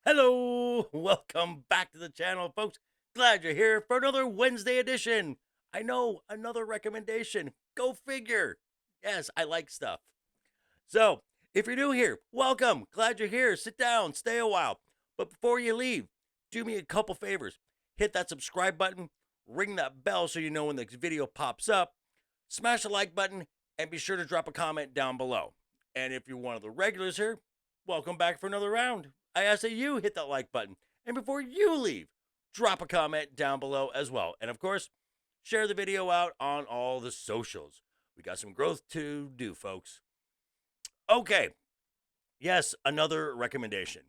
Hello, welcome back to the channel, folks. Glad you're here for another Wednesday edition. I know, another recommendation. Go figure. Yes, I like stuff. So, if you're new here, welcome. Glad you're here. Sit down, stay a while. But before you leave, do me a couple favors. Hit that subscribe button, ring that bell so you know when the video pops up, smash the like button, and be sure to drop a comment down below. And if you're one of the regulars here, welcome back for another round. I ask that you hit that like button. And before you leave, drop a comment down below as well. And of course, share the video out on all the socials. We got some growth to do, folks. Okay, yes, another recommendation.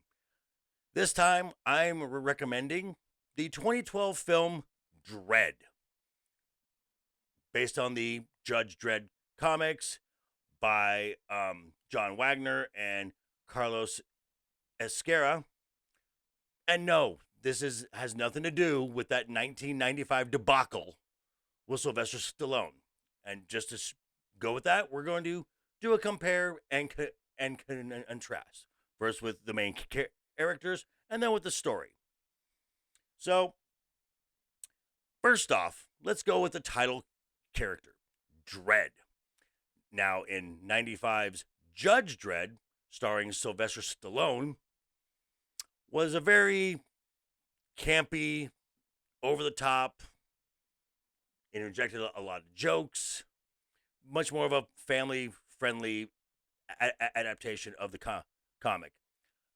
This time, I'm recommending the 2012 film Dredd, based on the Judge Dredd comics by John Wagner and Carlos Esquerra. And no, has nothing to do with that 1995 debacle with Sylvester Stallone. And just to go with that, we're going to do a compare and contrast. First with the main characters, and then with the story. So, first off, let's go with the title character, Dredd. Now, in 95's Judge Dredd, starring Sylvester Stallone, was a very campy, over the top, interjected a lot of jokes, much more of a family friendly adaptation of the comic.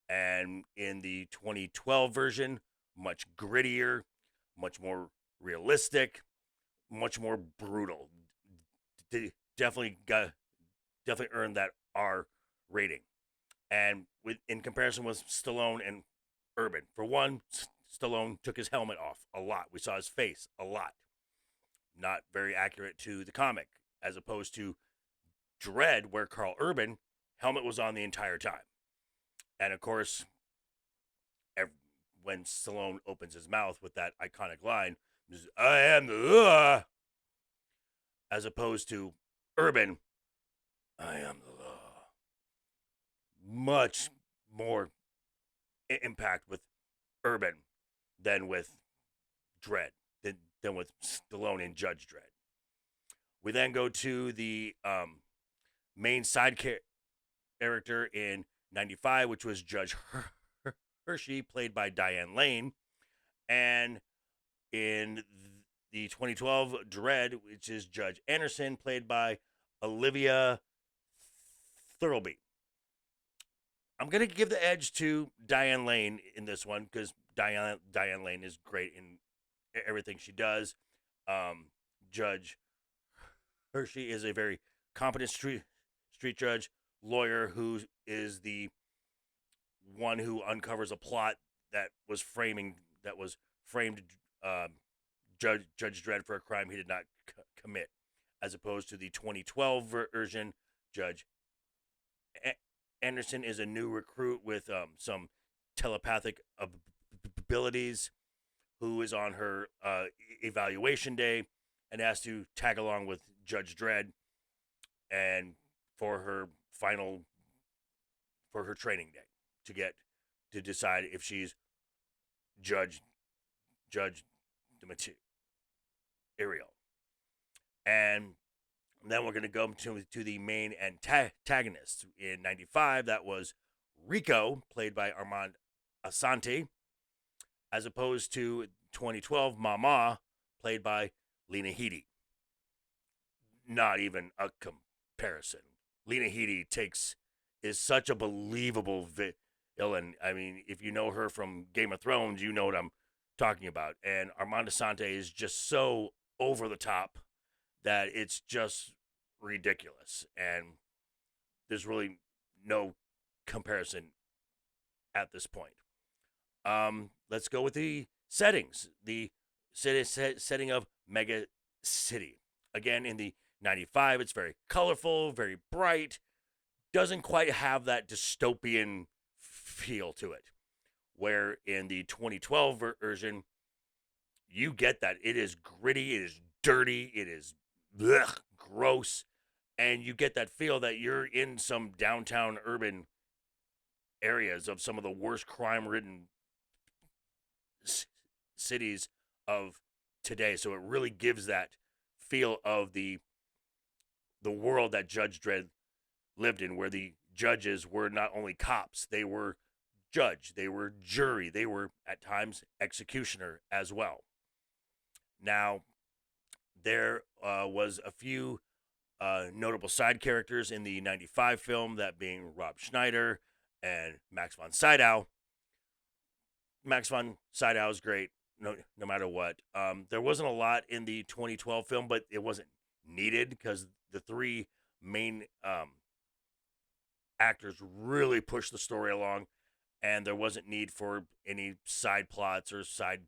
And in the 2012 version, much grittier, much more realistic, much more brutal. Definitely earned that R rating. And in comparison with Stallone and Urban, for one, Stallone took his helmet off a lot. We saw his face a lot. Not very accurate to the comic, as opposed to Dredd, where Carl Urban helmet was on the entire time. And of course, when Stallone opens his mouth with that iconic line, "I am the," as opposed to Urban, "I am the law." Much more impact with Urban than with Dredd, than with Stallone in Judge Dredd. We then go to the main side character in 95, which was Judge Hershey, played by Diane Lane. And in the 2012 Dredd, which is Judge Anderson, played by Olivia Thirlby. I'm going to give the edge to Diane Lane in this one because Diane Lane is great in everything she does. Judge Hershey is a very competent street judge, lawyer who is the one who uncovers a plot that was framed Judge Dredd for a crime he did not commit, as opposed to the 2012 version. Judge Anderson is a new recruit with some telepathic abilities, who is on her evaluation day and has to tag along with Judge Dredd and for her training day to decide if she's judge the material. And then we're going to go to the main antagonist. In 95, that was Rico, played by Armand Asante, as opposed to 2012 Mama, played by Lena Headey. Not even a comparison. Lena Headey is such a believable villain. I mean, if you know her from Game of Thrones, you know what I'm talking about. And Armand Asante is just so over the top that it's just ridiculous. And there's really no comparison at this point. Let's go with the settings. The setting of Mega City. Again, in the 95, it's very colorful, very bright. Doesn't quite have that dystopian feel to it. Where in the 2012 version, you get that. It is gritty, it is dirty, it is gross, and you get that feel that you're in some downtown urban areas of some of the worst crime-ridden cities of today. So it really gives that feel of the world that Judge Dredd lived in, where the judges were not only cops, they were judge, they were jury, they were at times executioner as well. Now, there was a few notable side characters in the 95 film, that being Rob Schneider and Max von Sydow. Max von Sydow is great, no matter what. There wasn't a lot in the 2012 film, but it wasn't needed because the three main actors really pushed the story along, and there wasn't need for any side plots or side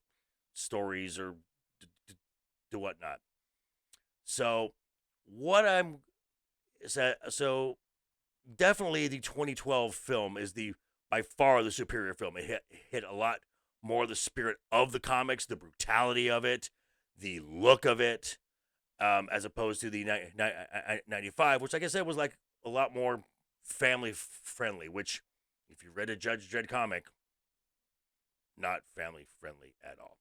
stories or whatnot. So, what I'm so definitely the 2012 film is the by far the superior film. It hit a lot more the spirit of the comics, the brutality of it, the look of it, as opposed to the 95, which, like I said, was like a lot more family friendly. Which, if you read a Judge Dredd comic, not family friendly at all.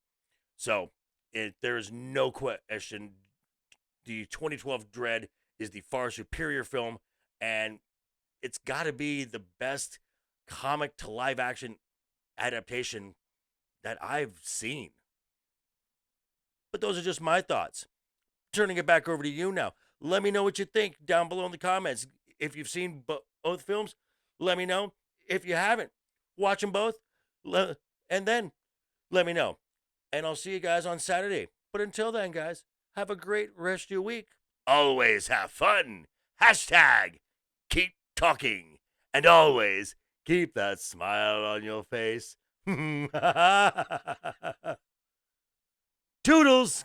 So there is no question. The 2012 Dredd is the far superior film, and it's got to be the best comic to live action adaptation that I've seen. But those are just my thoughts. Turning it back over to you now. Let me know what you think down below in the comments. If you've seen both films, let me know. If you haven't, watch them both, and then let me know. And I'll see you guys on Saturday. But until then, guys, have a great rest of your week. Always have fun. Hashtag keep talking. And always keep that smile on your face. Toodles!